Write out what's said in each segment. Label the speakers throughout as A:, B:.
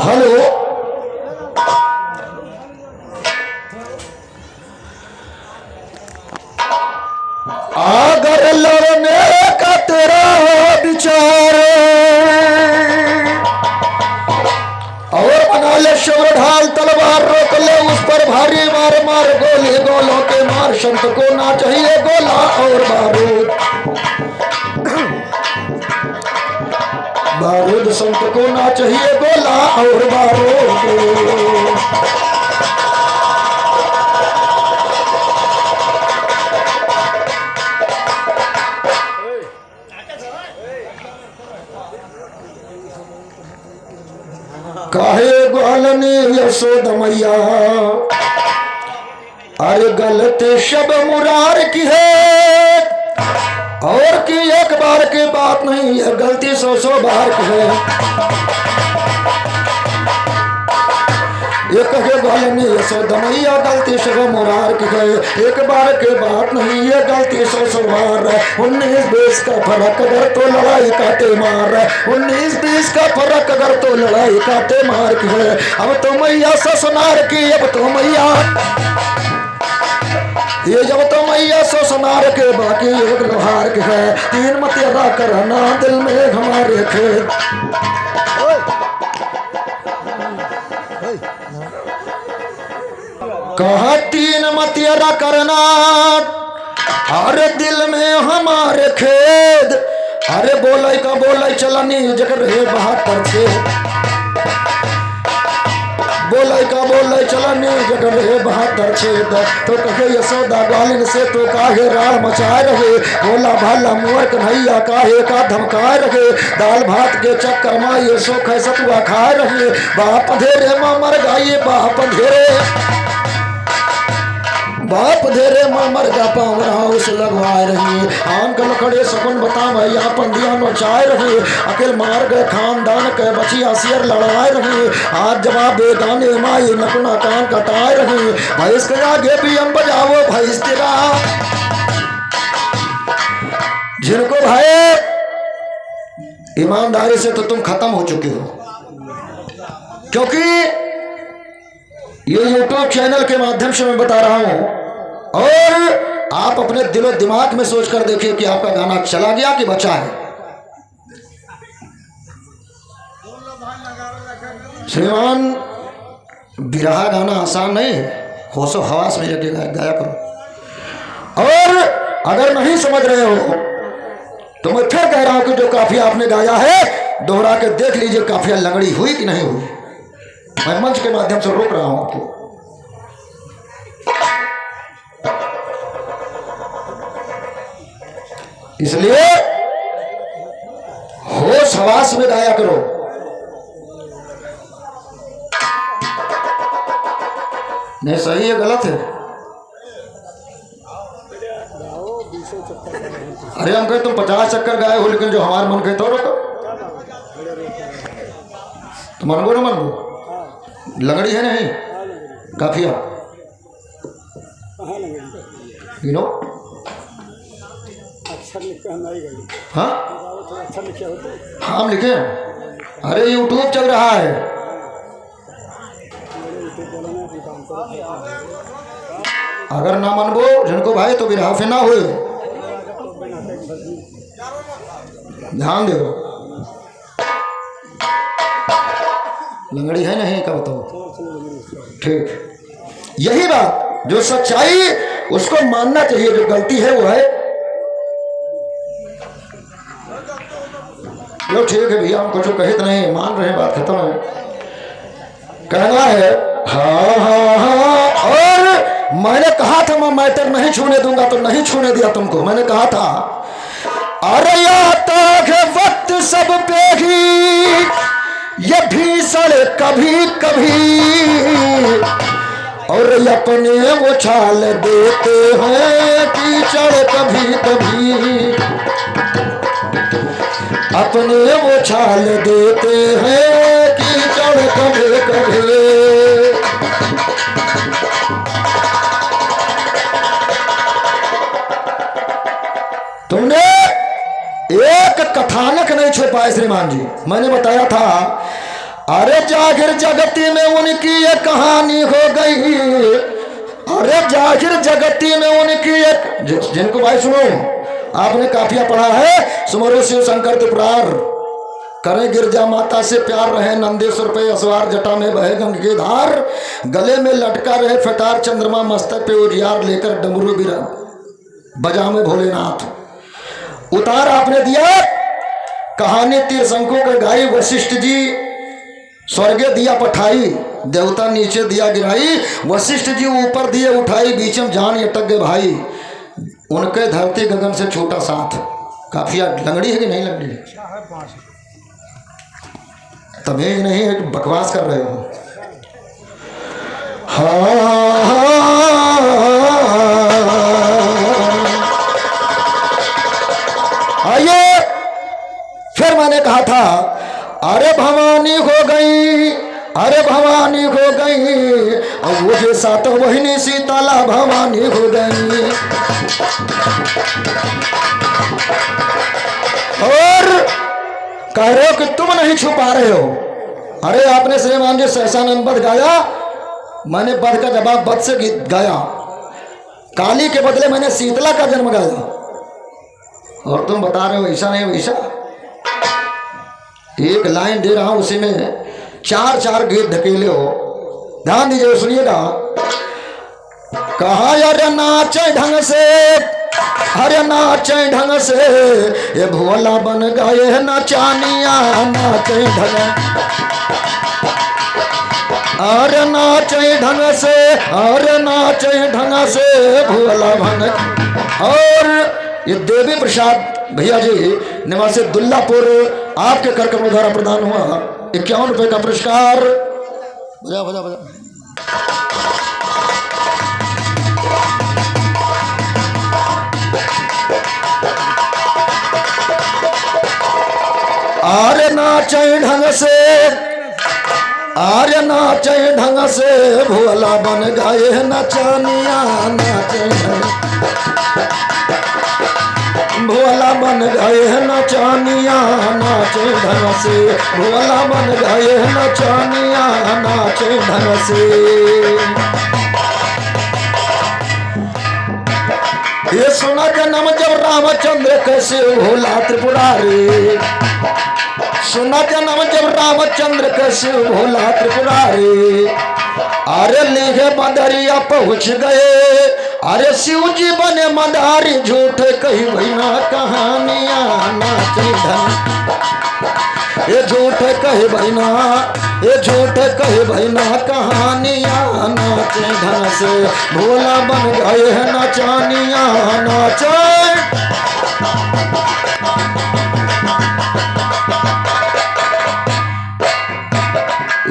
A: Hello, अगर लड़ने का तेरा विचार और बना ले शौर्य ढाल तलवार, रोक ले उस पर भारी मार मार गोली गोलों के मार। संत को ना चाहिए गोला और बारूद, बारूद संत को ना चाहिए गोला और बारूद। काहे ग्वालने यशोद मैया, अरे गलती शब मुरार की है, और की एक बार की बात नहीं है, गलती सौ सौ बार की है। एक है ग्वालने यशोद मैया, गलती शब मुरार की है, एक बार की बात नहीं है, गलती सौ सौ बार। 19-20 का फर्क अगर तो लड़ाई काटे मार, 19-20 का फर्क अगर तो लड़ाई काटे मार की है। अब तो मैया ससुनार की, अब तो मैया ये जब तो मैया ससुनार के, बाकी एक लोहार के है। 3 मतिया करना दिल में हमारे खेत, कहा 3 मतिया करना अरे दिल में हमारे खेद। अरे बोले का बोले चलनी जगर है 72 खेत, बोले का बोले चलनी जगर है 72 छेद। तो कहे यशोदा ग्वालिन से तो काहे राड़ मचाए रहे, बोला भाला मुअर कन्हैया काहे का धमकाए रहे। दाल भात के चक्कर में ये सो खे सतुआ खाए रहे, बाप अंधेरे माँ मर गई, बाप अंधेरे, बाप धेरे माँ मर गा पावरा उस लगवाए रही। आन कल खड़े सकुन बता भैया पंदिया नोचाए रही, अकेल मार गए खानदान के बचिया सियर लड़ाए रही। आज जवाब बेगाने माई नकुना कान कटाए रही, भैंस के आगे भी हम बजाओ भैंस तेरा। जिनको भाई ईमानदारी से तो तुम खत्म हो चुके हो, क्योंकि ये YouTube चैनल के माध्यम से मैं बता रहा हूं, और आप अपने दिलो दिमाग में सोचकर देखिए कि आपका गाना चला गया कि बचा है। श्रीमान, बिरहा गाना आसान नहीं है, होशो हवास में जाके गाया करो। और अगर नहीं समझ रहे हो तो मैं फिर कह रहा हूं कि जो काफिया आपने गाया है दोहरा के देख लीजिए, काफिया लंगड़ी हुई कि नहीं हुई। मैं मंच के माध्यम से रोक रहा हूं आपको। इसलिए होश हवास में गाया करो। नहीं सही है गलत है? अरे हम कहे तुम 50 चक्कर गाए हो, लेकिन जो हमारे मन के तो रोको। तो मनगो ना मनगो, लगड़ी है नहीं काफिया, यू नो। हाँ हम लिखे, अरे यूट्यूब चल रहा है। अगर ना मनबो जिनको भाई तो बिरहा फिर ना हुए, ध्यान दो। लंगड़ी है नहीं का बताओ, ठीक। यही बात, जो सच्चाई उसको मानना चाहिए, जो गलती है वो है। जो ठीक है भैया, हम कुछ कहित नहीं, मान रहे हैं, बात खत्म है। कहना है हाँ हाँ हाँ। और मैंने कहा था मैं मैटर नहीं छूने दूंगा, तो नहीं छूने दिया तुमको। मैंने कहा था अरे आता है वक्त सब पे ही ये भीषण कभी कभी, और अपने वो छाल देते हैं कीचड़ कभी कभी, अपने वो छाल देते हैं कीचड़ कभी कभी। तुमने एक कथानक नहीं छुपाए श्रीमान जी। मैंने बताया था अरे जाहिर जगती में उनकी ये कहानी हो गई। अरे जाहिर जगती में उनकी एक, जिनको भाई सुनो, आपने काफिया पढ़ा है, सुमरो शिव शंकर त्रिपुरार, करे गिरजा माता से प्यार रहे नंदेश्वर पे असवार, जटा में बहे गंग की धार, गले में लटका रहे फटार, चंद्रमा मस्तक पे उजियार, लेकर डमरू बिरा बजा में भोलेनाथ। उतार आपने दिया, कहानी तीरशंकु का गाई, वशिष्ठ जी स्वर्गे दिया पठाई, देवता नीचे दिया गिराई, वशिष्ठ जी ऊपर दिए उठाई, बीच में जान अटक गए भाई, उनके धरती गगन से छोटा साथ। काफिया लंगड़ी है कि नहीं लंगड़ी है? तमीज नहीं है कि बकवास कर रहे हो। आइए, फिर मैंने कहा था अरे भवानी हो गई, अरे भवानी हो गई, और वो जो सात वहिनी सीताला भवानी हो गई। और कह रहे हो कि तुम नहीं छुपा रहे हो। अरे आपने श्रीमान जी सहसानंद बध गाया, मैंने बध का जवाब बध से गीत गाया, काली के बदले मैंने शीतला का जन्म गाया, और तुम बता रहे हो ऐसा नहीं वैसा। एक लाइन दे रहा हूं, उसी में चार चार गीत ढकेले हो, ध्यान दीजिए, सुनिएगा। कहा अरे नाचे ढंग से, अरे नाचे ढंग से, ये भोला बन गए नचानिया, नाचे ढंग, अरे नाचे ढंग से, अरे नाचे ढंग से, भोला बन। और ये देवी प्रसाद भैया जी निवासी दुल्लापुर, आपके कर कमल द्वारा प्रदान हुआ 51 रुपए का पुरस्कार। बजा बजा बजा। आर्य नाचे ढंग से, आर्य नाचे ढंग से, भोला बन गए नचानिया, नाचे भोला बन गए नचानिया, नाचे ढंग से, भोला बन गए नचानिया, नाचे ढंग से। ये सुना जन्म जब रामचंद्र कैसे भोला त्रिपुरारी, सुना जन्म जब रामचंद्र कैसे भोला त्रिपुरारी। अरे लिखे बदरिया पहुंच गए, अरे शिव जी बने मदारी, झूठ कही भैना कहानियां, नाचे ढंग, ये झूठ कहे भैना, ये झूठ कहे भैना कहानियां, नाचे ढंग से, भोला बन गए हैं नचानियां, नाचे।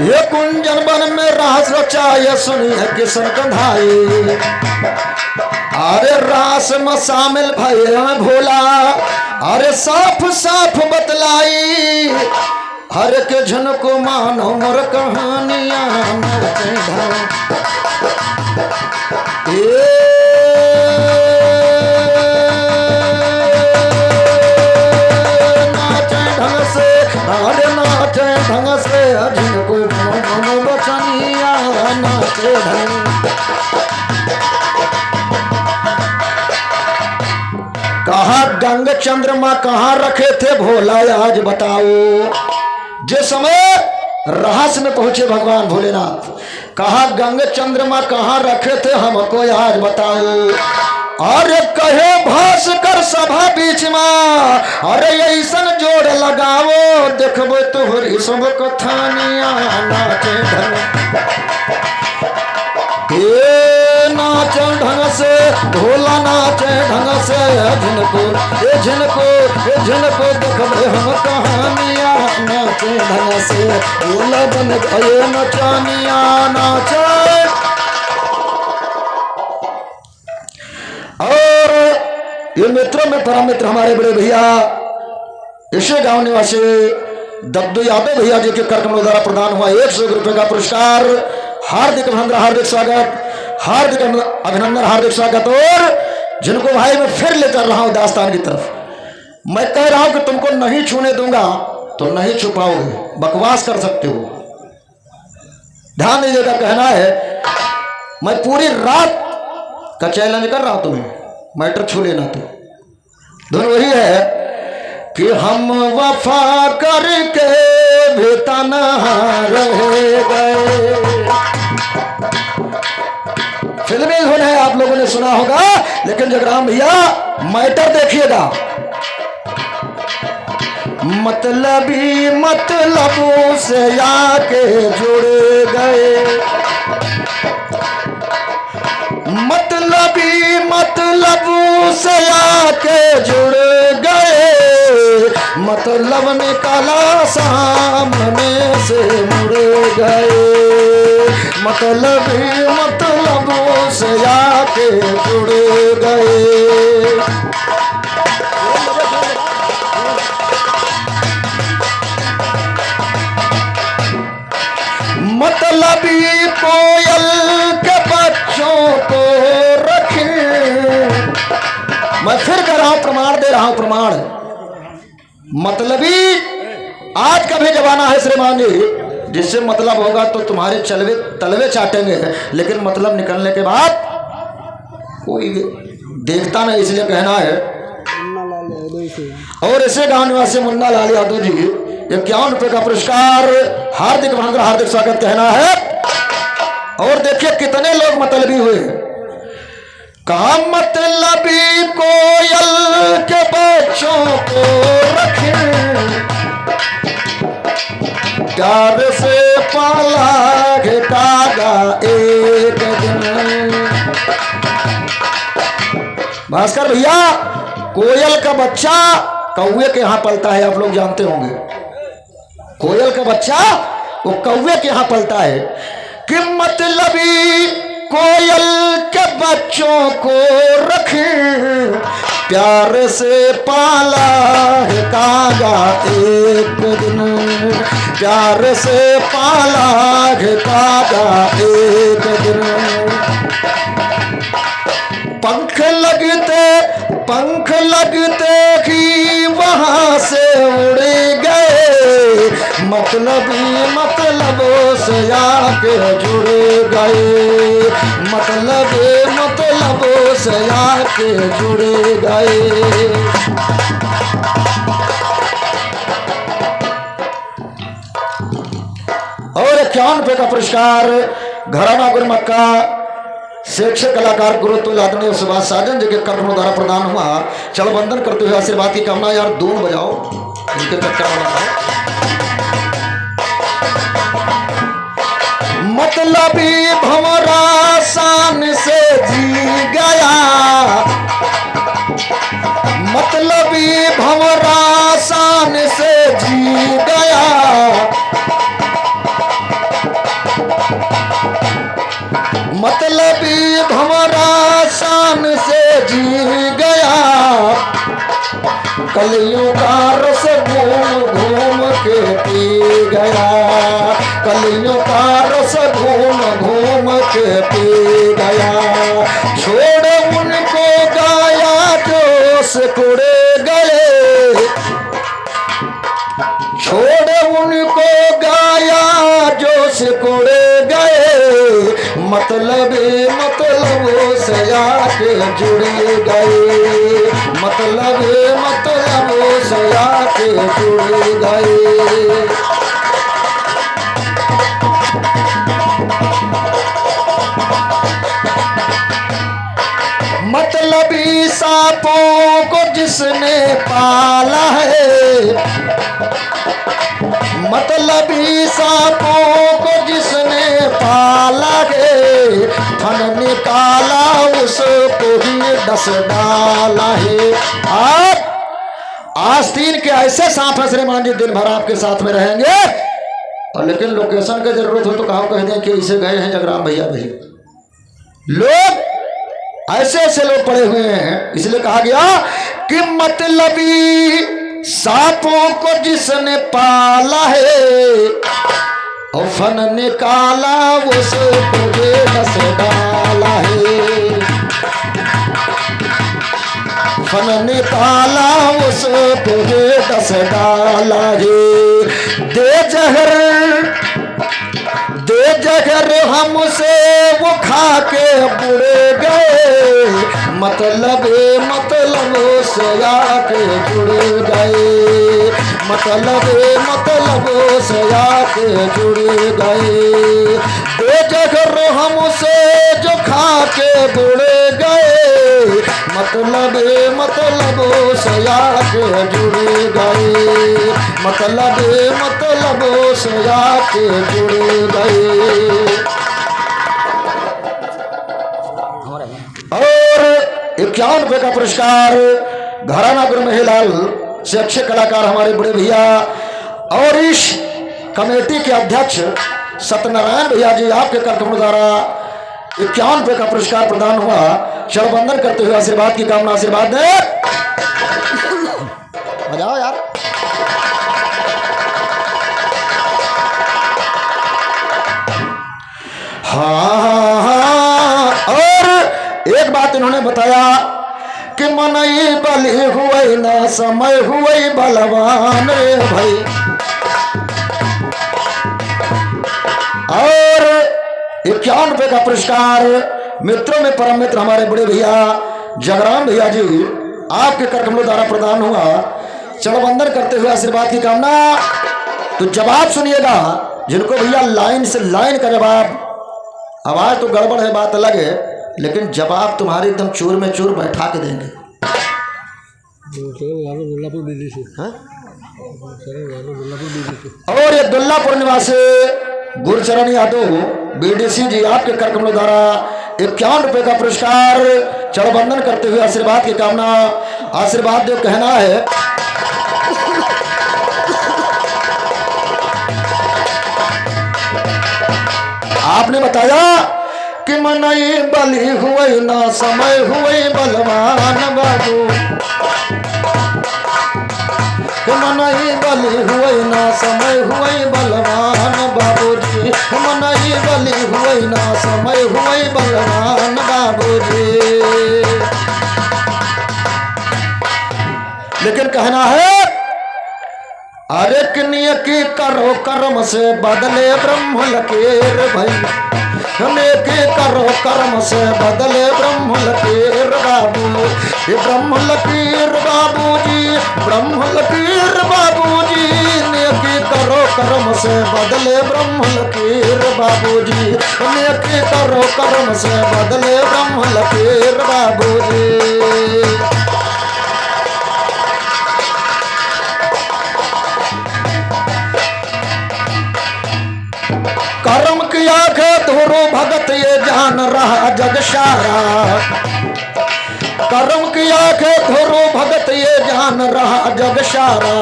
A: ये कुंजन बन में रास रचाए, सुनिए किशन कंधाई, अरे रास में शामिल भैया भोला, अरे साफ साफ बतलाई, हर के झन को मानो मोर कहानियां, नाचे ढंग, नाचे ढंग से, अरे नाचे ढंग से, झिनको मानो बचनिया, नाचे ढंग। कहा गंग चंद्रमा कहाँ रखे थे भोला, आज बताओ। जिस समय रहस्य में पहुंचे भगवान भोलेनाथ, कहा गंग चंद्रमा कहाँ रखे थे हमको आज बताओ। अरे कहे भास्कर सभा बीच में, अरे ऐसन जोड़ लगाओ, देखबो तोहरी सब कथानिया, नाचे ढंग, नाचे ढंग से, भोला नाचे ढंग से, झिनको ये झिनको ये झिनको देखबे हम कहानियां, नाचे ढंग से, भोला बन गए नचानिया, नाचे। और ये मित्रों में परम मित्र हमारे बड़े भैया इसे गांव निवासी दद्दू यादव भैया जी के कार्यक्रम द्वारा प्रदान हुआ 100 रुपए का पुरस्कार। हार्दिक अभिनंदन, हार्दिक स्वागत, हार्दिक अभिनंदन, हार्दिक स्वागत। और जिनको भाई मैं फिर ले चल रहा हूं दास्तान की तरफ, मैं कह रहा हूं कि तुमको नहीं छूने दूंगा तो नहीं छुपाओगे, बकवास कर सकते हो। ध्यान दीजिएगा। कहना है मैं पूरी रात का चैलेंज कर रहा हूं तुम्हें, मैटर छू लेना। तो धुन वही है कि हम वफा करके भी तन्हा रह गए। फिल्मी धुन है, आप लोगों ने सुना होगा, लेकिन जगराम भैया मैटर देखिएगा। मतलबी मतलबों से आके जुड़ गए, मतलबी मतलबों से आके जुड़ गए, मतलब निकाला सामने से मुड़ गए, मतलबी मतलबों से आके जुड़ गए। मतलबी कोयल के बच्चों को रखे। मैं फिर कर रहा हूं, प्रमाण दे रहा हूं, प्रमाण। मतलबी आज का भी जमाना है श्रीमान जी, जिससे मतलब होगा तो तुम्हारे चलवे तलवे चाटेंगे, लेकिन मतलब निकलने के बाद कोई देखता नहीं, इसलिए कहना है। और इसे गांव निवासी मुन्ना लाल यादव जी 51 रुपए का पुरस्कार, हार्दिक अभिनंदन, हार्दिक स्वागत कहना है। और देखिए कितने लोग मतलबी हुए। कहा मतलबी कोयल के बच्चों को रखे, प्यार से पाला घटागा एक दिन। भास्कर भैया, कोयल का बच्चा कौवे के यहां पलता है, आप लोग जानते होंगे। कोयल का बच्चा वो कौवे के यहां पलता है। कि मतलबी कोयल के बच्चों को रखे, प्यार से पाला है कागा एक दिन, प्यार से पाला है कागा एक दिन। पंख लगते ही वहां से उड़ गए, मतलबी मतलबों से आके जुड़ गए, मतलबी मतलबों से आके जुड़ गए। और 51 रुपए का पुरस्कार घराना गुरमक्का शिक्षक कलाकार गुरुत्व आदरणीय सुभाष साजन जी के कर्मों द्वारा प्रदान हुआ। चल वंदन करते हुए आशीर्वाद की कामना। यार दून बजाओ, इनके चक्कर बनाओ। मतलबी भंवरा शान से जी गया, मतलबी भंवरा शान से जी गया, मतलबी भंवरा शान से जी गया, कलियों का रस घूम घूम के पी गया, कलियों का रस घूम घूम के पी गया। छोड़ उनको गाया जो सिकुड़ गए, छोड़ उनको गाया जो सिकुड़ गए, मतलबी मतलबों से आके जुड़ गए, मतलबी मतलबों से आके जुड़ गए। मतलबी सांपों को जिसने पाला है, मतलबी सांपों को जिसने पाला है, फन निकाला उसको ही डस डाला है। आप आस्तीन के ऐसे सांप है श्रीमान जी, दिन भर आपके साथ में रहेंगे, और लेकिन लोकेशन की जरूरत हो तो कहा कह दें कि इसे गए हैं जगराम भैया भाई। लोग ऐसे ऐसे लोग पड़े हुए हैं, इसलिए कहा गया कि मतलबी सांपों को जिसने पाला है, और फन निकाला उसको डस डाला है, फन निकाला उसको डस डाला है। दे जगर हमसे वो खा के बुड़ गए, मतलब से आके जुड़ गए, मतलब से आके जुड़ गए। दो जगर हमसे जो खा के बुड़ गए, मतलब से आके जुड़ गए, मतलब से आके जुड़ गए। और 51 रुपये का पुरस्कार घराना गुरु महिलाल से अच्छे कलाकार हमारे बड़े भैया और इस कमेटी के अध्यक्ष सत्यनारायण भैया जी, आपके कार्यक्रम द्वारा 51 रुपये का पुरस्कार प्रदान हुआ। शरबंधन करते हुए आशीर्वाद की कामना, आशीर्वाद दे बजाओ यार। हाँ, और एक बात इन्होंने बताया कि मनई बलि हुए ना समय हुए बलवान रे भाई। और 51 रुपये का पुरस्कार मित्रों में परम मित्र हमारे बड़े भैया जगराम भैया जी, आपके कार्यक्रमों द्वारा प्रदान हुआ। चढ़बंदन करते हुए आशीर्वाद की कामना। तो जवाब सुनिएगा, जिनको भैया लाइन से लाइन का जवाब, आवाज तो गड़बड़ है बात अलग है, लेकिन जवाब तुम्हारे एकदम चूर में चूर बैठा के देंगे। और ये दुल्लापुर निवासी गुरचरण यादव बीडीसी जी, आपके कार्यक्रमों द्वारा 51 रुपये का पुरस्कार चढ़बंधन करते हुए आशीर्वाद की कामना, आशीर्वाद देव कहना है। आपने बताया कि मनई बलि हुए ना समय हुए बलवान बाबू, मनई बलि हुए ना समय हुए बलवान बाबूजी, मनई बलि हुए ना समय हुए बलवान बाबूजी। लेकिन कहना है, अरे किन्हीं की करो कर्म से बदले ब्रह्म लकीर भाई, नेकी करो कर्म से बदले ब्रह्म लकीर बाबू, ये ब्रह्म लकीर बाबूजी, ब्रह्म लकीर बाबूजी, नेकी करो कर्म से बदले ब्रह्म लकीर बाबूजी, नेकी करो कर्म से बदले ब्रह्म लकीर बाबूजी। कर्म किया के धोरो भगत ये जान रहा जग सारा, कर्म किया के धोरो भगत ये जान रहा जग सारा,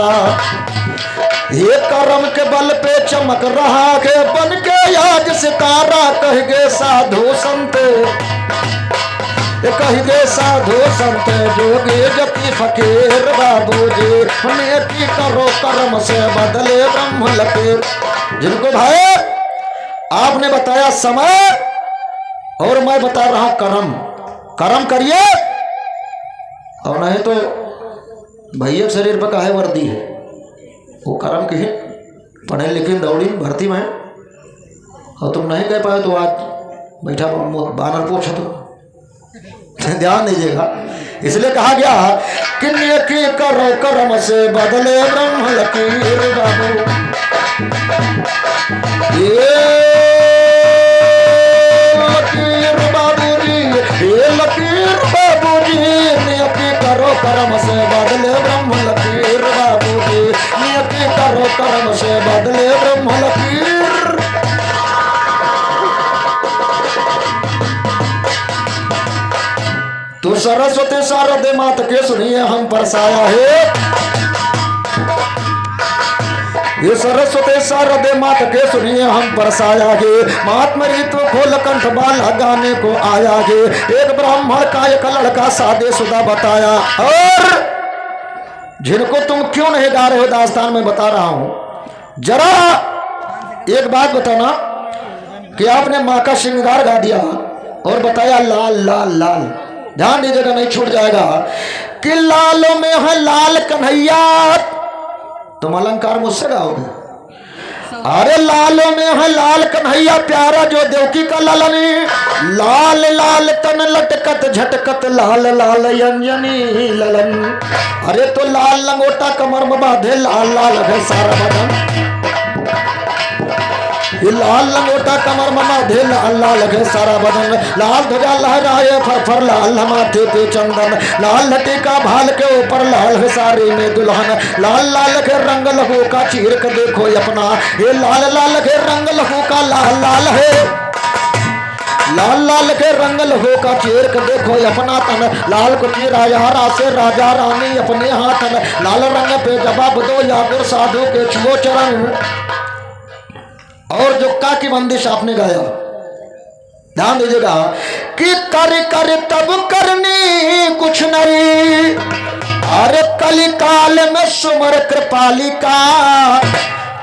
A: ये कर्म के बल पे चमक रहा के बन के आज सितारा, कह गे साधु संत, कह गे साधु संत जोगी जति फकीर बाबूजी, नेकी करो कर्म से बदले ब्रह्म लकीर। जिनको भाई आपने बताया समय और मैं बता रहा कर्म, कर्म करिए, और नहीं तो भैया शरीर पर काहे वर्दी है, वो कर्म के पढ़े लिखे दौड़ी भर्ती में, और तुम नहीं कह पाए तो आज बैठा बानर पोछ, तो ध्यान दीजिएगा। इसलिए कहा गया कि नेकी करो कर्म से बदले ब्रह्म लकीर बाबू, ये लकीर बाबूजी, ये लकीर बाबूजी, नेकी करो कर्म से बदले ब्रह्म लकीर बाबूजी, नेकी करो कर्म से बदले ब्रह्म लकीर। तो सरस्वती शारदे मात के सुनिए हम परसाया है, ये सरस्वती शारदे मात के सुनिए हम परसाया गे, महात्मा ऋतु खोल कंठ बाला गाने को आया गे, एक ब्राह्मण का एक लड़का शादी शुदा बताया। और जिनको तुम क्यों नहीं गा रहे हो दास्तान में बता रहा हूं, जरा एक बात बताना कि आपने माँ का श्रृंगार गा दिया और बताया लाल लाल लाल, ध्यान दीजिएगा नहीं छूट जाएगा, कि लालों में है लाल कन्हैया, तुम अलंकार मुझसे गाओगे। अरे लालों में है लाल कन्हैया प्यारा जो देवकी का ललनी, लाल लाल तन लटकत झटकत लाल लाल अंजनी ललन। अरे तो लाल लंगोटा कमर में बांधे लाल लाल है सारा बदन, ये लाल लंगोटा कमर में बांधे लाल लाल है सारा बदन। लाल ध्वजा लहराए फर लाल माथे पे चंदन, लाल लटी का भाल के ऊपर लाल है साड़ी में दुल्हन। लाल लाल के रंग लहू का चीर के देखो अपना, ये लाल लाल के रंग लहू का लाल लाल है, लाल लाल के रंग लहू का चीर के देखो अपना तन। लाल को चीरा यारा से राजा रानी अपने हाथन, लाल रंग पे जवाब दो या फिर साधु के छुओ चरण। और जो का की बंदिश आपने गाया ध्यान दीजिएगा कि कर कर तब करनी कुछ नहीं, अरे कली काल में सुमर कृपालिका,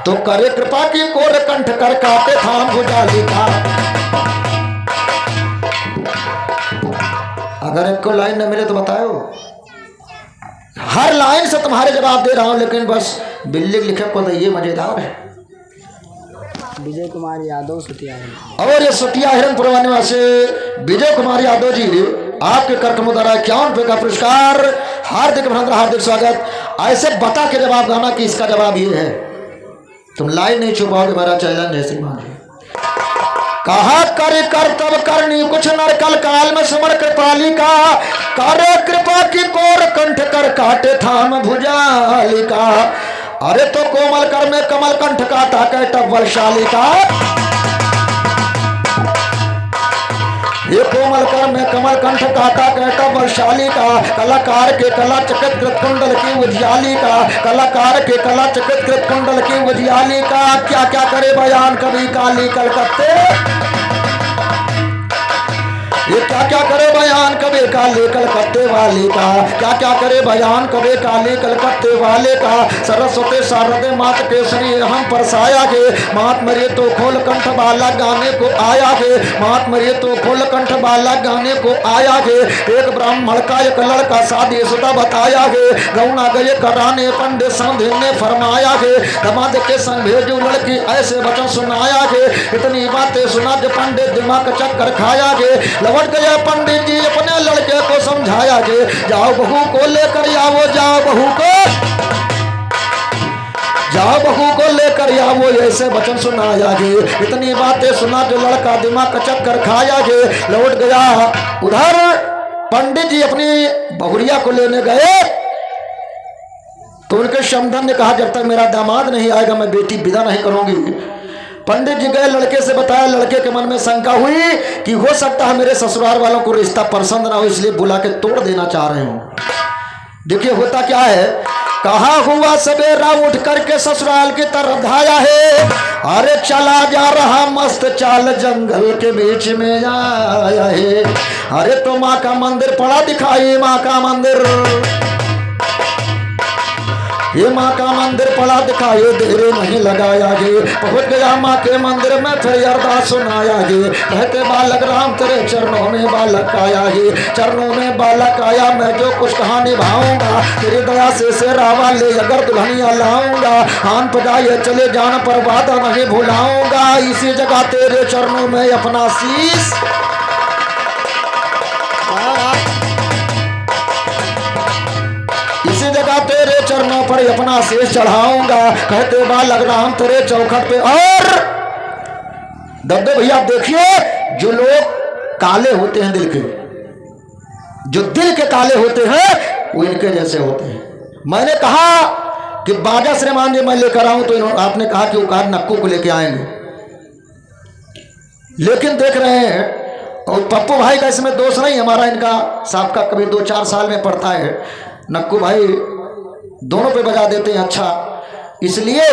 A: तो करे कृपा की कोर कंठ कर काटे थाम भुजालिका। अगर इनको लाइन न मिले तो बताओ, हर लाइन से तुम्हारे जवाब दे रहा हूं, लेकिन बस बिल्ली लिखे को तो ये मजेदार है।
B: विजय कुमार यादव सुटिया हिरन।
A: और ये सुटिया हिरनपुर निवासी विजय कुमार यादव जी आपके कर कमों द्वारा 51 रुपये का पुरस्कार, हार्दिक अभिनंदन हार्दिक स्वागत। ऐसे बता के जवाब देना कि इसका जवाब ये है, तुम लाइन नहीं छुपाओगे, मेरा चैलेंज है श्रीमान जी। कहा कर कर तब करनी कुछ नर कल काल में समर कृपालिका, करे कृपा की कोर कंठ कर काटे थाम भुजालिका। अरे तो कोमल कर में कमल कंठ का ताके टप बलशालिका, ये कोमल कर में कमल कंठ का ताके टप बलशालिका। कलाकार के कला चकित कृत कुंडल की उजियाली का, कलाकार के कला चकित कृत कुंडल की उजियाली का। क्या क्या करे बयान कभी काली कलकत्ते, ये क्या क्या करे बयान कभी काले कलकत्ते वाले का, क्या क्या करे बयान कभी काले कलकत्ते वाले का। सरस्वती शारदे मात के सुनी हम परसाया गे, मात मरे तो खोल कंठ बाला गाने को आया गे, मात मरे तो खोल कंठ बाला गाने को आया गे। एक ब्राह्मण का एक लड़का शादी शुदा बताया गे, गौना गए कराने पंडित संधि ने फरमाया गे, दमाद के संग भेजू लड़की ऐसे वचन सुनाया गे। इतनी बातें सुना जो पंडित दिमाग चक्कर खाया गे, लौट गया पंडित जी अपने लड़के को समझाया गे, जाओ बहू को लेकर आओ, जाओ बहू को, जाओ बहू को लेकर आओ, ऐसे वचन सुनाया गे। इतनी बातें सुना जो लड़का दिमाग का चक्कर खाया गे, लौट गया उधर पंडित जी अपनी बहुरिया को लेने गए, तो उनके समधन ने कहा जब तक मेरा दामाद नहीं आएगा मैं बेटी विदा नहीं करूंगी। पंडित जी गए, लड़के से बताया, लड़के के मन में शंका हुई कि हो सकता है मेरे ससुराल वालों को रिश्ता पसंद ना हो, इसलिए बुला के तोड़ देना चाह रहे हूं। देखिए होता क्या है, कहा हुआ सवेरा उठ करके ससुराल की तरफ धाया है, अरे चला जा रहा मस्त चाल जंगल के बीच में आया है। अरे तो माँ का मंदिर पड़ा दिखाई, माँ का मंदिर, ये माँ का मंदिर पड़ा दिखाई, देर नहीं लगाया गे। पहुंच गया माँ के मंदिर में फिर अरदास सुनाया गे, कहते बालक राम तेरे चरणों में बालक आया गे, चरणों में बालक आया, मैं जो कुछ कहानी भाऊंगा तेरी दया से रावा ले अगर दुल्हनिया लाऊंगा, हान पजाए चले जान पर वादा नहीं भुलाऊंगा, इसी जगह तेरे चरणों में अपना शीश, इसी जगह तेरे चरणों पर अपना शीश चढ़ाऊंगा। कहते बालक राम तेरे चौखट पे। और दद्दे भैया देखिए, जो लोग काले होते हैं दिल के, जो दिल के काले होते हैं वो इनके जैसे होते हैं। मैंने कहा कि बाजा श्रीमान जी मैं लेकर आऊं, तो आपने कहा कि वो कहा नक्कू को लेके आएंगे, लेकिन देख रहे हैं और पप्पू भाई का इसमें दोष नहीं, हमारा इनका साहब का कभी 2-4 साल में पड़ता है, नक्कू भाई दोनों पे बजा देते हैं अच्छा, इसलिए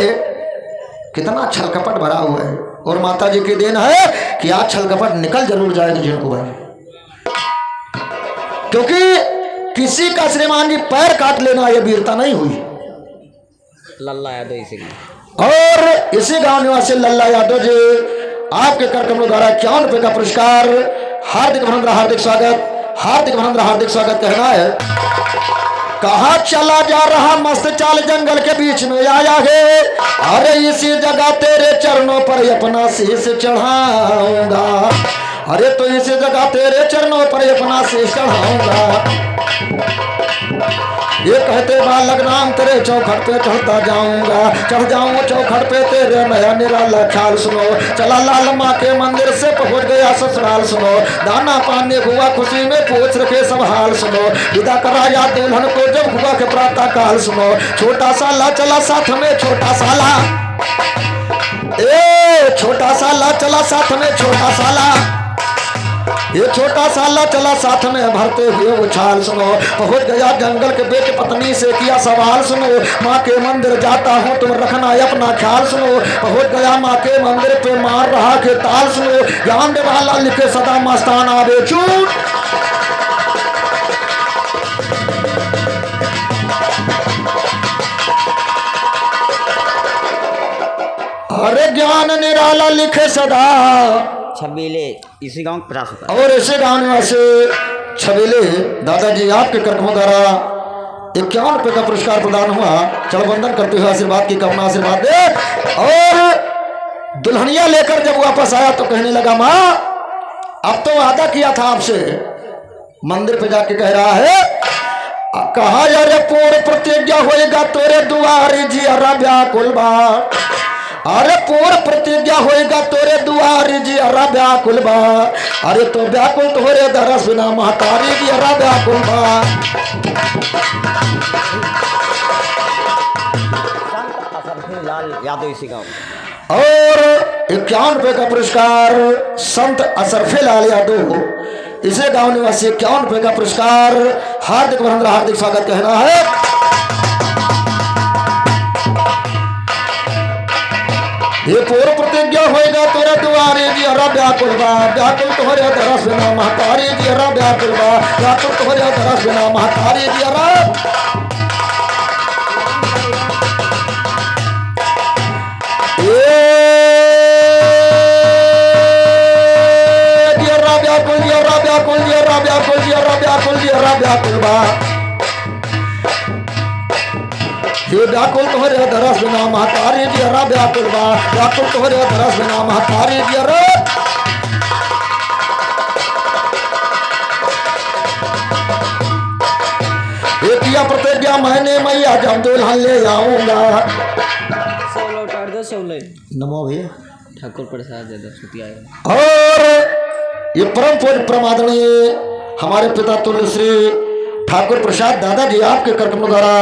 A: कितना छल कपट भरा हुआ है। और माता जी की देन है कि आज छल कपट निकल जरूर जाएगा जिनको भाई, क्योंकि किसी का श्रीमान जी पैर काट लेना यह वीरता नहीं हुई।
B: लल्ला यादव इसी,
A: और इसी गांव निवासी लल्ला यादव जी आपके कार्यक्रम द्वारा 51 रुपये का पुरस्कार, हार्दिक अभिनंदन हार्दिक स्वागत, हार्दिक अभिनंदन हार्दिक स्वागत कहना है। कहा चला जा रहा मस्त चाल जंगल के बीच में आया है। अरे इसी जगह तेरे चरणों पर अपना शीश चढ़ाऊंगा। अरे तो इसी जगह तेरे चरणों पर अपना शीश चढ़ाऊंगा। ये कहते बालक नाम तेरे चौखट पे चढ़ता जाऊंगा। चढ़ जाऊं चौखट पे तेरे नया निराला ख्याल सुनो। चला लाल माँ के मंदिर से पहुंच गया ससुराल सुनो। दाना पानी हुआ खुशी में पूछ रखे सब हाल सुनो। विदा कराया दुल्हन को जब हुआ के प्रातः काल सुनो। छोटा साला चला साथ में छोटा साला, ए छोटा साला चला साथ में छोटा साला। ये छोटा साला चला साथ में भरते हुए उछाल सुनो। पहुंच गया जंगल के बेटे पत्नी से किया सवाल सुनो। माँ के मंदिर जाता हूँ तुम रखना अपना ख्याल सुनो। पहुंच गया माँ के मंदिर पे मार रहा के ताल सुनो। ज्ञान दे वाला लिखे सदा मस्तान आवे चूट। अरे ज्ञान निराला लिखे सदा
B: छबीले इसी गांव के 50 रुपये।
A: और ऐसे गांव निवासी छबीले दादाजी आपके कर्मों द्वारा 51 रुपये का पुरस्कार प्रदान हुआ। चढ़बंधन करते हुए आशीर्वाद की कामना आशीर्वाद दे। और दुल्हनिया लेकर जब वापस आया तो कहने लगा माँ अब तो वादा किया था आपसे। मंदिर पे जाके कह रहा है कहा यार पूर्ण प्रतिज्ञा होएगा तोरे दुआरे जी अरा व्याकुल बा। अरे पूर्ण प्रतिज्ञा होएगा तोरे दुआरे जी अरा व्याकुल बा। अरे तो व्याकुल तो रे दरस बिना महतारी जी अरा व्याकुल बा।
B: लाल यादव इसी गांव।
A: और 51 रुपये का पुरस्कार संत असरफे लाल यादव इसे गांव निवासी 51 रुपये का पुरस्कार। हार्दिक अभिनंदन हार्दिक स्वागत कहना है। ये पूर्व प्रतिज्ञा होएगा तेरे दुआरे जी अरा व्याकुल बा। व्याकुल तोहरे दरस बिना महतारी जी अरा व्याकुल बा। व्याकुल तोहरे दरस बिना महतारी जी अरा। व्याकुल बा। ये व्याकुल तोहरे दरस बिना महतारी जी अरा व्याकुल बा। व्याकुल तोहरे दरस बिना महतारी जी अरा। ये किया प्रतिज्ञा मैंने मैया जब दुल्हन ले आऊंगा। नमो भैया
B: ठाकुर प्रसाद यादव सुतिया।
A: और ये परम पूज्य प्रमादरणीय हमारे पिता तुल्य श्री ठाकुर प्रसाद दादाजी आपके कार्यक्रम द्वारा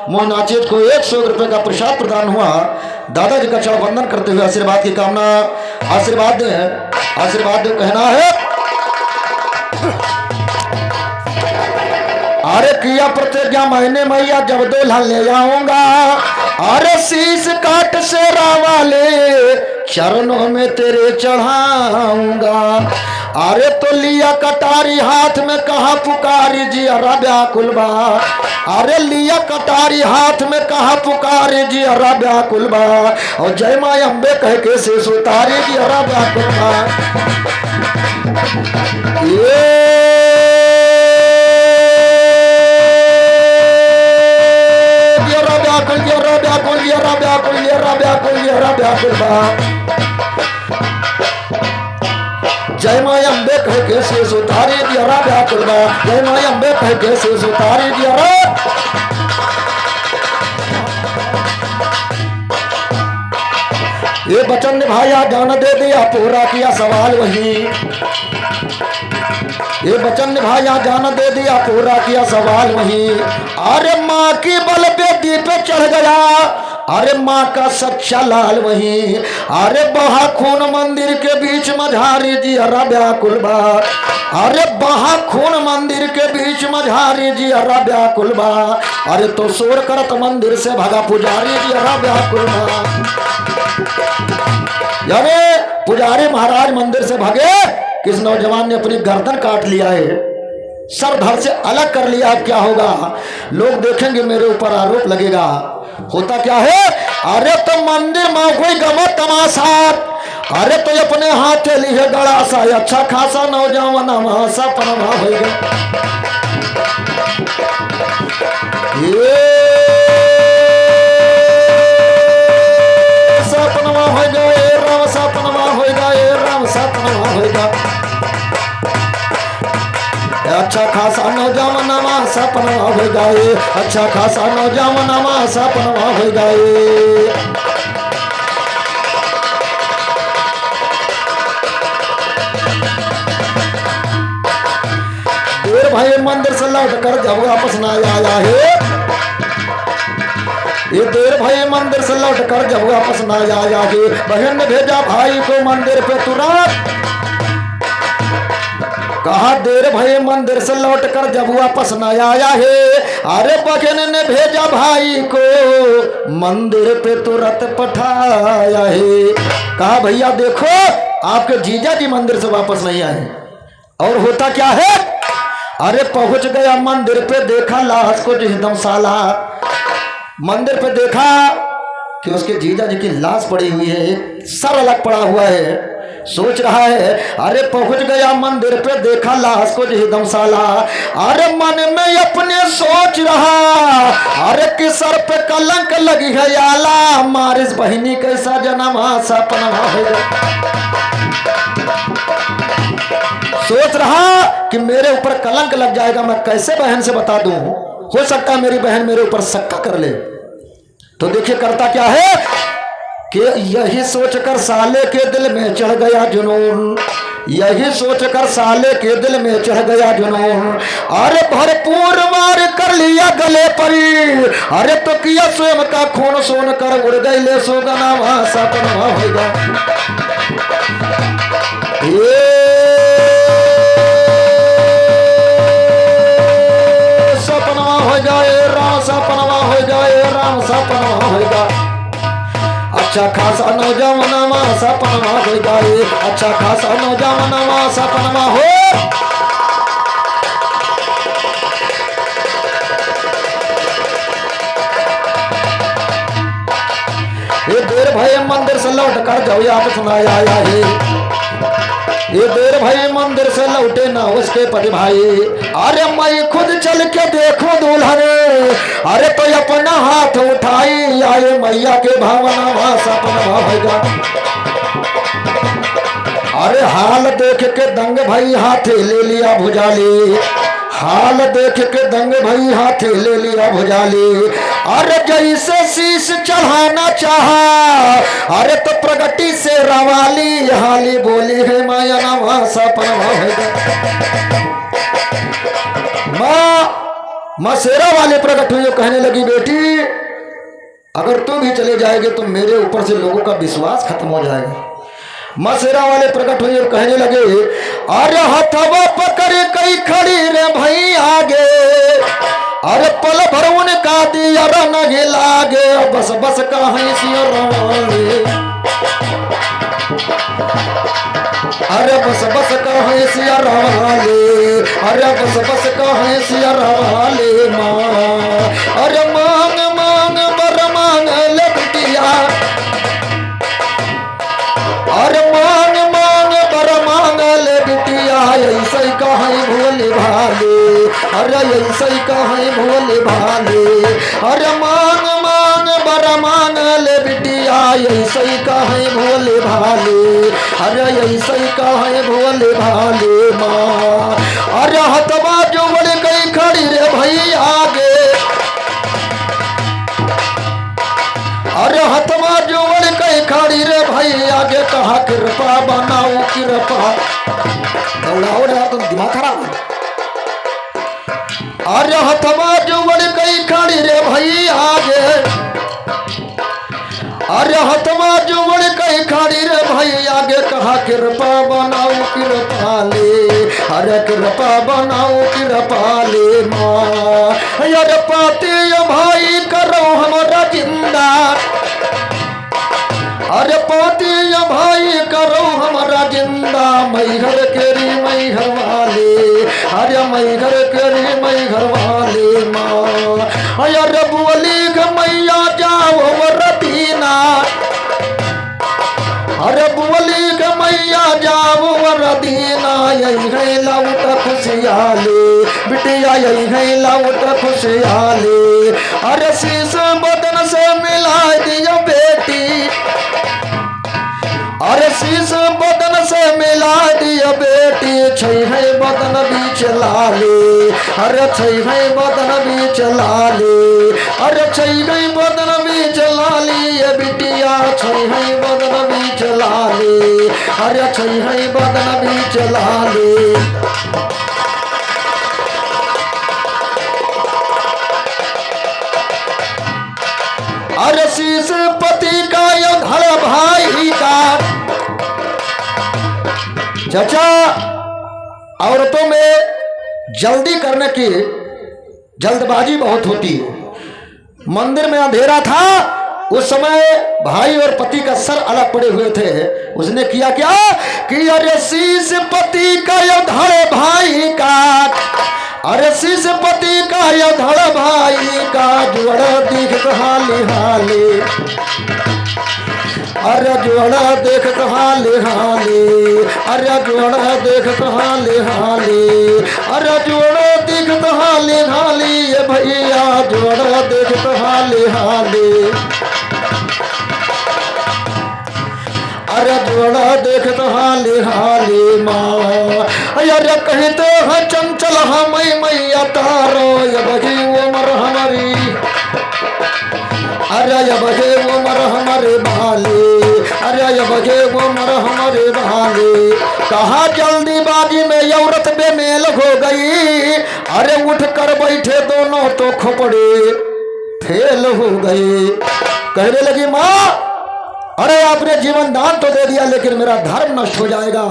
A: मोहनाचेत को 100 रुपये का प्रसाद प्रदान हुआ। दादाजी का चरण वंदन करते हुए आशीर्वाद की कामना आशीर्वाद दे कहना है। अरे किया प्रतिज्ञा मैंने मैया जब दुल्हन ले आऊंगा। अरे शीश काट से रावाले चरणों में तेरे चढ़ाऊंगा। अरे तो लिया कटारी हाथ में कहा पुकारी जी अरा व्याकुल बा। अरे लिया कटारी हाथ में कहा पुकारी जी अरा व्याकुल बा। और जय माँ अम्बे कह के शेष उतारी जी अरा व्याकुल बा। जय माँ अम्बे कह के शेष उतारी दिया व्याकुल बा। जय माँ अम्बे कह के शेष उतारी दिया। ये वचन निभाया जान दे दिया पूरा किया सवाल वही। ये वचन निभाया जान दे दिया पूरा किया सवाल वही। अरे माँ की बल बेदी पे चढ़ गया। अरे माँ का सच्चा लाल वही। अरे बहा खून मंदिर के बीच मझारी जी अरा व्याकुल बा। अरे बहा खून मंदिर के बीच मझारी जी अरा व्याकुल बा। अरे तो शोर करत मंदिर से भगा पुजारी जी अरा व्याकुल बा। यानी पुजारी महाराज मंदिर से भागे। किस नौजवान ने अपनी गर्दन काट लिया है, सर धड़ से अलग कर लिया। अब क्या होगा? लोग देखेंगे, मेरे ऊपर आरोप लगेगा। होता क्या है? अरे तो मंदिर में कोई गमत तमाशा। अरे तो अपने हाथ ली है गड़ा सा अच्छा खासा नौजवान परमा हो गया। ये सपनवा हो गए राम सपनवा हो गए राम सपनवा हो गए अच्छा खासा नौजवानमा सपनवा हो गए अच्छा खासा नौजवानमा सपनवा हो गए देर भाई मंदिर से लौट कर जब वापस ना आया है ये देर भाई मंदिर से लौट कर जब वापस ना आया है बहन ने भेजा भाई को मंदिर पे तुरंत कहा देर भाई मंदिर से लौट कर जब वापस ना आया है अरे बहन ने भेजा भाई को मंदिर पे तुरंत पठाया है कहा भैया देखो आपके जीजा जी मंदिर से वापस नहीं आए और होता क्या है अरे पहुंच गया मंदिर पे देखा लाश को एकदम साला मंदिर पे देखा कि उसके जीजा जी की लाश पड़ी हुई है एक सर अलग पड़ा हुआ है सोच रहा है अरे पहुंच गया मंदिर पे देखा लाश को एकदम साला अरे मन में अपने सोच रहा अरे कि सर पे कलंक लगी है आला मारिस बहिनी कैसा जन्म सपना होगा सोच रहा कि मेरे ऊपर कलंक लग जाएगा मैं कैसे बहन से बता दूं हो सकता है मेरी बहन मेरे ऊपर शक्का कर ले तो देखिए करता क्या है कि यही सोचकर साले के दिल में चढ़ गया जुनून यही सोचकर साले के दिल में चढ़ गया जुनून अरे भरपूर मार कर लिया गले पर अरे तो किया स्वयं का खून सोन कर उड़ गई ले सोगना वहां सपना होगा सपनवा हो जाए राम सपनवा हो जाए राम सपनवा होगा अच्छा खासा नौजवानमा सपनवा हो जाए अच्छा खासा नौजवानमा सपनवा हो ये देर भाई मंदिर से लौट कर जाओ आप सुनाया आया है ये देर भाई मंदिर से लौटे ना उसके पति भाई अरे मैं खुद चल के देखूं दुल्हन अरे तो अपना हाथ उठाई आए मैया के भावना सपना होगा अरे हाल देख के दंग भाई हाथे ले लिया भुजाली हाल देख के दंग भाई हाथे ले लिया भुजाली अरे जैसे शीश चढ़ाना चाहा अरे तो प्रगति से रवाली हाली बोली है माया नवा सपना होगा माँ शेरा वाले प्रकट हुई कहने लगी बेटी अगर तू भी चले जाएगी तो मेरे ऊपर से लोगों का विश्वास खत्म हो जाएगा माँ शेरा वाले प्रकट हुई और कहने लगे अरे हथवा पकड़ कई खड़ी रे भाई आगे अरे पल भर उनका दिया नहीं लागे बस बस कहीं सियरवाले अरे बस बस कहीं सियरवाले अरे बस बस कहीं सियरवाले माँ अरे मांग मांग बर मांग ले बिटिया अरे मांग मांग बर मांग ले बिटिया ऐसे कहीं भोले भाले अरे ऐसे कहीं भोले भाले अरे मांग मांग बर मांग ले बिटिया ऐसे कहीं भोले भाले अरे ऐसे कहीं भोले भाले माँ अरे हथवा जो बड़े कई खड़ी रे भाई आगे अरे हथवा जो बड़े कई खड़ी रे भाई आगे कहा कृपा बनाओ कृपा दौड़ाओ रहा तुम दिमाग खराब अरे हथवा जो बड़े कई खड़ी रे भाई आगे अरे हथवा जो बड़े कई खड़ी रे भाई आगे कहा कृपा बनाओ कृपा ले अरे कृपा बनाओ कृपा ले माँ अरे पाते भाई करो हमारा जिंदा अरे पाते भाई करो हमारा जिंदा मई घर केरी मई घर वाले अरे मई घर केरी मई घर वाले माँ अरे बोली मैया जाओ रतीना अरे बोली मैया जाओ रदीना यही है लौट खुशियाले बिटिया यही है लाउट खुशहाली। अरे शीश बदन से मिला दिया बेटी, अरे शीश बदन से मिला दिया बेटी, छई है बदन बीच लाली, अरे छई है बदन बीच लाली, अरे छई है बदन बीच लाली, ये बिटिया छई है बदन बीच लाली, अरे छई है बदन बीच लाली। अरे शीश पति का यो धड़ भाई का। चाचा, औरतों में जल्दी करने की जल्दबाजी बहुत होती है। मंदिर में अंधेरा था, उस समय भाई और पति का सर अलग पड़े हुए थे। उसने किया क्या कि अरे शीश पति का यो धड़ भाई का, अरे शीश पति का यो धड़ भाई का, जोड़ा दिख हाली हाली, अरे जोड़ा देख हाली हाली, अरे जोड़ा देख हाली हाली, अरे जोड़ा देख हाली हाली, ये भैया जोड़ा देख हाली हाली, अरे जोड़ा देख हाली हाली माँ। अरे कहते हैं चंचल हम मैया तारो, ये बजी उमर हमारी, अरे ये बजे उमर हमारे भाले, अरे ये बजे उमर हमारे भाले। कहा जल्दीबाजी में औरत बेमेल हो गई, अरे उठ कर बैठे दोनों तो खोपड़े फेल हो गए। कहने लगी माँ, अरे आपने जीवन दान तो दे दिया, लेकिन मेरा धर्म नष्ट हो जाएगा,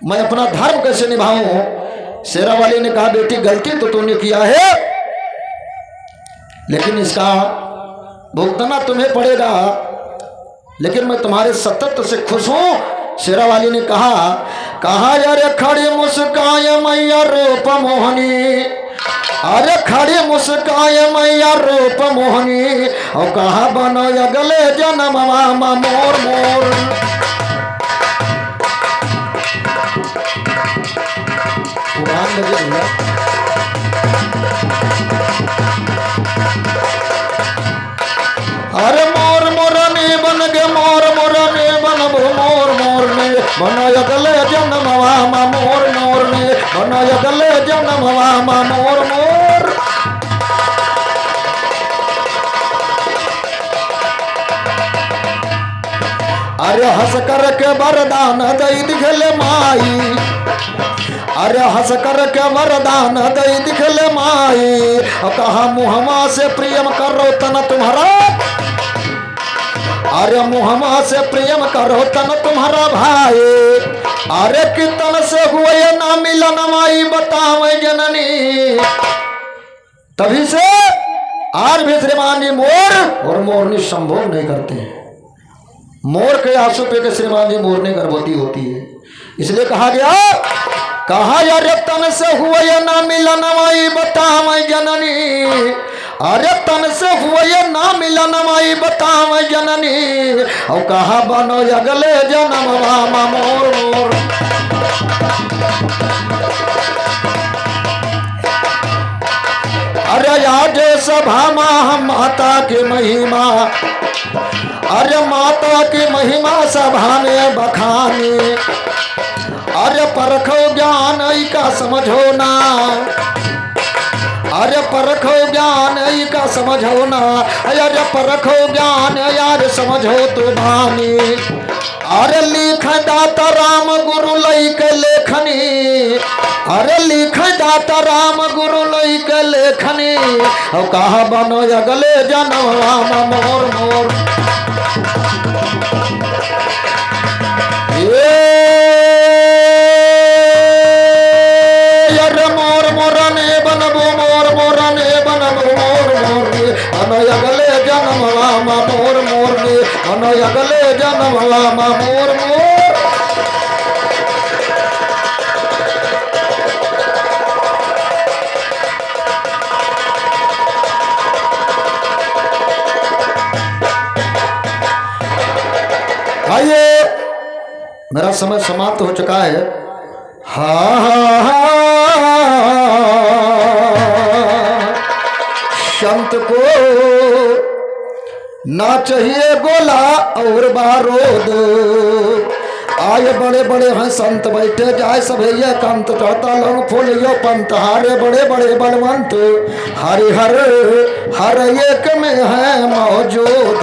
A: मैं अपना धर्म कैसे निभाऊं। शेरा वाली ने कहा बेटी गलती तो तूने किया है, लेकिन इसका भुगतना तुम्हें पड़ेगा, लेकिन मैं तुम्हारे सतत्व से खुश हूं। शेरा वाली ने कहा अरे खड़ी मुस्काए मैया रूप मोहनी, अरे खड़ी मुस्काए मैया रूप मोहनी, और कहा बनो अगले जन्म मामा मोर मोर। उड़ान लगे भैया। अरे मोर मोरनी बन गे, मोर मोरनी बनबो मोर मोरनी, बनो अगले जन्म मामा मोर मोरनी, बनो अगले जन्म मामा मोर मोर। अरे हंस कर के वरदान दई दिखले माई, अरे हंस कर के वरदान दई दिखले माई, कहा मुहमा से प्रियम करो तन तुम्हारा, अरे मुहमा से प्रेम करो तन तुम्हारा भाई, अरे कितन से हुए ना मिलन माई बतावे जननी। तभी से आज भी श्रीमान जी मोर और मोरनी संभोग नहीं करते हैं। मोर के आंसू पे के श्रीमान जी मोरनी गर्भवती होती है, इसलिए कहा गया, कहा अरे तन से हुए ना मिलन माई बतावे जननी, अरे तन से हुए ना मिलन माई बतावे जननी, और कहा बनो अगले जन्म मामा मोर मोर। अरे आज सभा में माता की महिमा, अरे माता की महिमा सभा में बखानी, अरे परखो ज्ञान का समझो ना, अरे परखो ज्ञान का समझो ना, अरे परखो ज्ञान यार समझो तो भानी, अरे लिख दाता राम गुरु लई के लेखनी, अरे लिख दाता राम गुरु लई के लेखनी, और कहा बनो अगले जन्म राम मोर मोर। अरे मोर मोरने बनबो मोर मोरने बनबो मोर मोरने, बनो अगले जन्म राम मोर मोरने, बनो अगले जन्म राम मोर मोर। आइए, मेरा समय समाप्त हो चुका है। हाँ संत को ना चाहिए गोला और बारूद। आए बड़े बड़े हैं संत बैठे जाए सभे ये कंत चढ़ता लोग फूल यो पंत हारे बड़े बड़े बलवंत हरिहर हर एक में है मौजूद।